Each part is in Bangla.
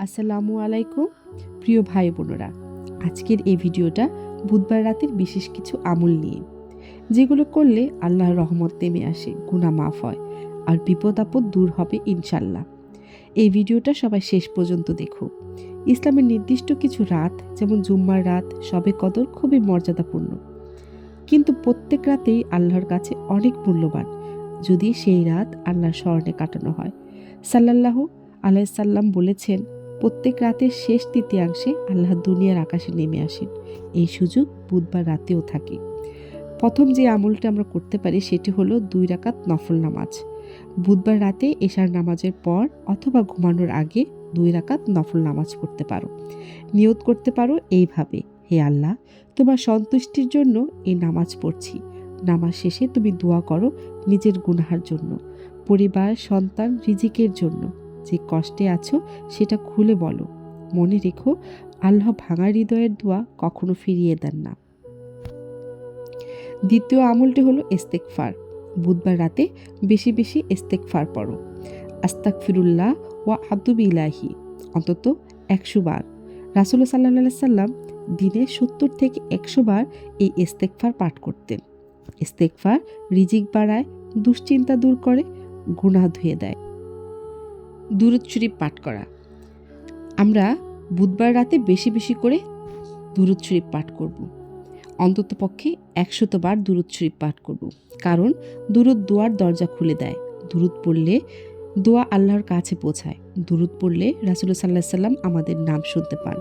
আসসালামু আলাইকুম প্রিয় ভাই বোনেরা, আজকের এই ভিডিওটা বুধবার রাতের বিশেষ কিছু আমল নিয়ে, যেগুলো করলে আল্লাহর রহমত নেমে আসে, গুনাহ মাফ হয় আর বিপদ আপদ দূর হবে ইনশাল্লাহ। এই ভিডিওটা সবাই শেষ পর্যন্ত দেখো। ইসলামের নির্দিষ্ট কিছু রাত, যেমন জুম্মার রাত, শবে কদর খুবই মর্যাদাপূর্ণ, কিন্তু প্রত্যেক রাতেই আল্লাহর কাছে অনেক মূল্যবান যদি সেই রাত আল্লাহর স্মরণে কাটানো হয়। সাল্লাল্লাহু আলাইহি সাল্লাম বলেছেন, প্রত্যেক রাতের শেষ তৃতীয়াংশে আল্লাহ দুনিয়ার আকাশে নেমে আসেন। এই সুযোগ বুধবার রাতেও থাকে। প্রথম যে আমলটা আমরা করতে পারি সেটি হলো 2 রাকাত নফল নামাজ। বুধবার রাতে এশার নামাজের পর অথবা ঘুমানোর আগে 2 রাকাত নফল নামাজ পড়তে পারো। নিয়ত করতে পারো এইভাবে: হে আল্লাহ, তোমার সন্তুষ্টির জন্য এই নামাজ পড়ছি। নামাজ শেষে তুমি দোয়া করো নিজের গুনাহার জন্য, পরিবার, সন্তান, রিজিকের জন্য। যে কষ্টে আছো সেটা খুলে বলো। মনে রেখো, আল্লাহ ভাঙা হৃদয়ের দোয়া কখনো ফিরিয়ে দেন না। দ্বিতীয় আমলটি হলো ইস্তেগফার। বুধবার রাতে বেশি বেশি ইস্তেগফার পড়ো। আস্তাগফিরুল্লাহ ওয়া আতুবু ইলাইহি অন্তত 100 বার। রাসূলুল্লাহ সাল্লাল্লাহু আলাইহি সাল্লাম দিনে 70 থেকে 100 বার এই ইস্তেগফার পাঠ করতেন। ইস্তেগফার রিজিক বাড়ায়, দুশ্চিন্তা দূর করে, গুনাহ ধুয়ে দেয়। দুরূদ শরীফ পাঠ করা। আমরা বুধবার রাতে বেশি বেশি করে দুরূদ শরীফ পাঠ করব। অন্তত পক্ষে 100 বার দুরূদ শরীফ পাঠ করব, কারণ দুরূদ দোয়ার দরজা খুলে দেয়। দুরূদ পড়লে দোয়া আল্লাহর কাছে পৌঁছায়। দুরূদ পড়লে রাসূলুল্লাহ সাল্লাল্লাহু আলাইহি সাল্লাম আমাদের নাম শুনতে পান।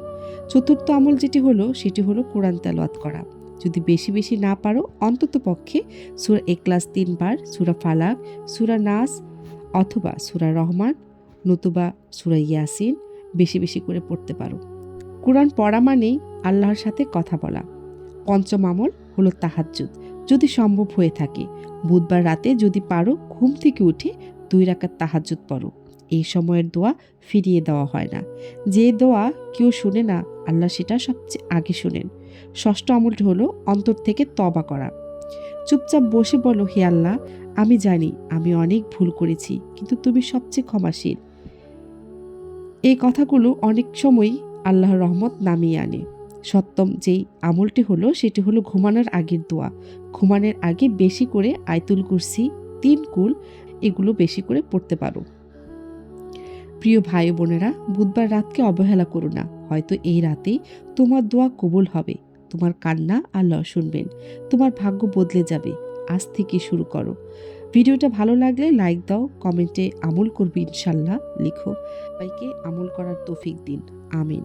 চতুর্থ আমল যেটি হলো সেটি হলো কোরআন তেলাওয়াত করা। যদি বেশি বেশি না পারো, অন্তত পক্ষে সূরা ইখলাস 3 বার, সূরা ফালাক, সূরা নাস অথবা সূরা রহমান নতুবা সূরা ইয়াসিন বেশি বেশি করে পড়তে পারো। কোরআন পড়া মানেই আল্লাহর সাথে কথা বলা। পঞ্চম আমল হলো তাহাজ্জুদ, যদি সম্ভব হয়ে থাকে। বুধবার রাতে যদি পারো, ঘুম থেকে উঠে 2 রাকাত তাহাজ্জুদ পড়ো। এই সময়ের দোয়া ফিরিয়ে দেওয়া হয় না। যে দোয়া কেউ শুনে না, আল্লাহ সেটা সবচেয়ে আগে শুনেন। ষষ্ঠ আমলটি হলো অন্তর থেকে তওবা করা। চুপচাপ বসে বলো, হে আল্লাহ, আমি জানি আমি অনেক ভুল করেছি, কিন্তু তুমি সবচেয়ে ক্ষমাশীল। এই কথাগুলো অনেক সময়ই আল্লাহর রহমত নামিয়ে আনে। সপ্তম যেই আমলটি হলো সেটি হলো ঘুমানোর আগের দোয়া। ঘুমানোর আগে বেশি করে আয়াতুল কুরসি, 3 কুল এগুলো বেশি করে পড়তে পারো। প্রিয় ভাই বোনেরা, বুধবার রাতকে অবহেলা করো না। হয়তো এই রাতেই তোমার দোয়া কবুল হবে, তোমার কান্না আল্লাহ শুনবেন, তোমার ভাগ্য বদলে যাবে। আজ থেকে শুরু করো। ভিডিওটা ভালো লাগলে লাইক দাও, কমেন্টে আমল করবে ইনশাল্লাহ লিখো। সবাইকে আমল করার তৌফিক দিন, আমিন।